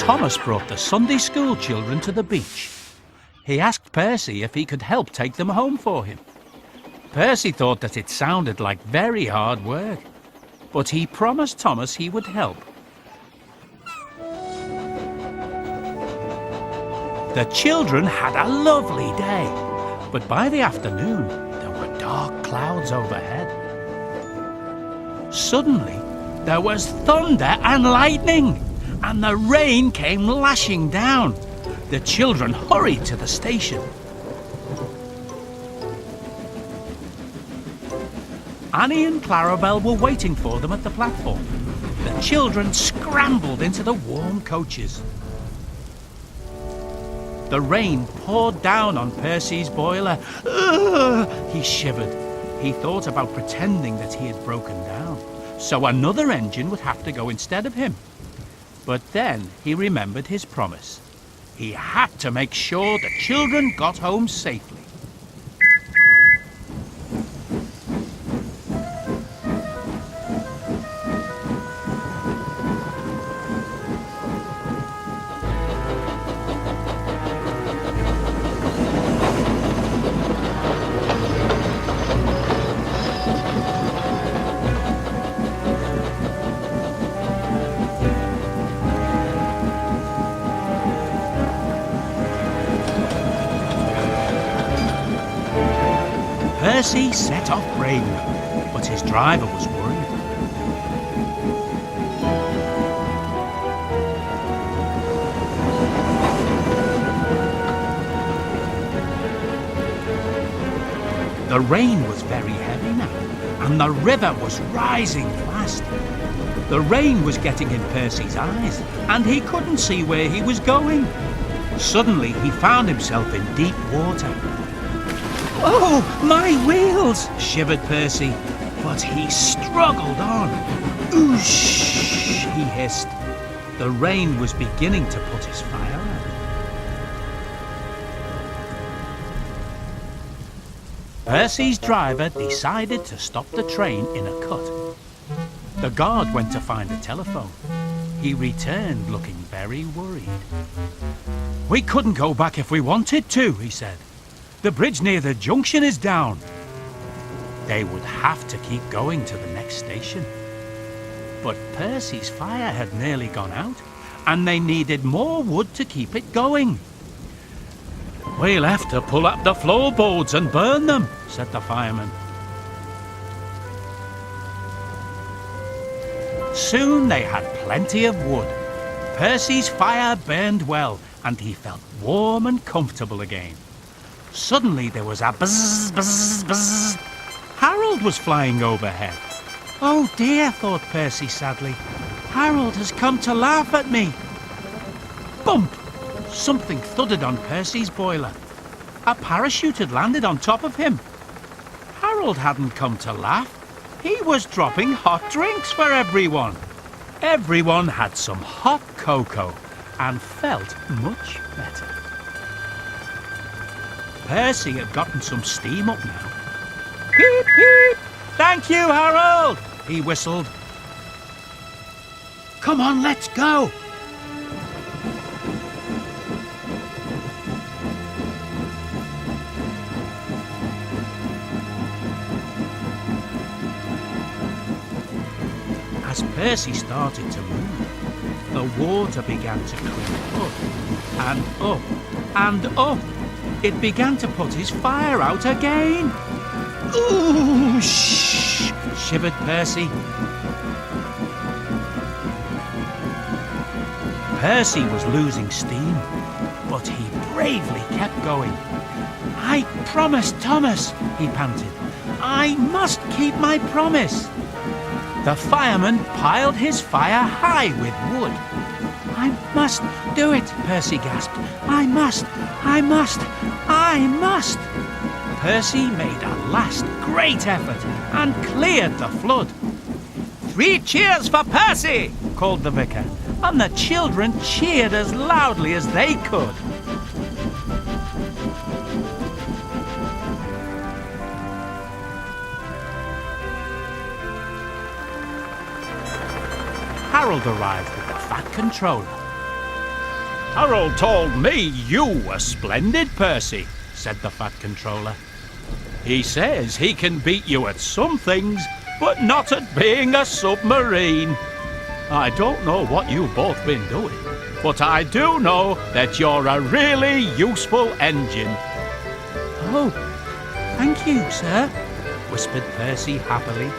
Thomas brought the Sunday school children to the beach. He asked Percy if he could help take them home for him. Percy thought that it sounded like very hard work, but he promised Thomas he would help. The children had a lovely day, but by the afternoon there were dark clouds overhead. Suddenly there was thunder and lightning, and the rain came lashing down. The children hurried to the station. Annie and Clarabelle were waiting for them at the platform. The children scrambled into the warm coaches. The rain poured down on Percy's boiler. Ugh! He shivered. He thought about pretending that he had broken down, so another engine would have to go instead of him. But then he remembered his promise. He had to make sure the children got home safely. Percy set off bravely, but his driver was worried. The rain was very heavy now, and the river was rising fast. The rain was getting in Percy's eyes, and he couldn't see where he was going. Suddenly he found himself in deep water. "Oh, my wheels!" shivered Percy, but he struggled on. "Oosh!" he hissed. The rain was beginning to put his fire out. Percy's driver decided to stop the train in a cut. The guard went to find a telephone. He returned looking very worried. "We couldn't go back if we wanted to," he said. "The bridge near the junction is down." They would have to keep going to the next station. But Percy's fire had nearly gone out, and they needed more wood to keep it going. "We'll have to pull up the floorboards and burn them," said the fireman. Soon they had plenty of wood. Percy's fire burned well, and he felt warm and comfortable again. Suddenly there was a buzz, buzz, buzz. Harold was flying overhead. "Oh dear," thought Percy sadly. "Harold has come to laugh at me." Bump! Something thudded on Percy's boiler. A parachute had landed on top of him. Harold hadn't come to laugh. He was dropping hot drinks for everyone. Everyone had some hot cocoa and felt much better. Percy had gotten some steam up now. "Peep, peep! Thank you, Harold!" he whistled. "Come on, let's go!" As Percy started to move, the water began to creep up and up and up. It began to put his fire out again. "Ooh, shh!" shivered Percy. Percy was losing steam, but he bravely kept going. "I promised Thomas," he panted. "I must keep my promise." The fireman piled his fire high with wood. "I must do it," Percy gasped. "I must, I must, I must." Percy made a last great effort and cleared the flood. "Three cheers for Percy!" called the vicar, and the children cheered as loudly as they could. Harold arrived with the fat controller. Harold told me you were splendid, Percy, said the Fat Controller. He says he can beat you at some things, but not at being a submarine. I don't know what you've both been doing, but I do know that you're a really useful engine. Oh, thank you, sir, whispered Percy happily.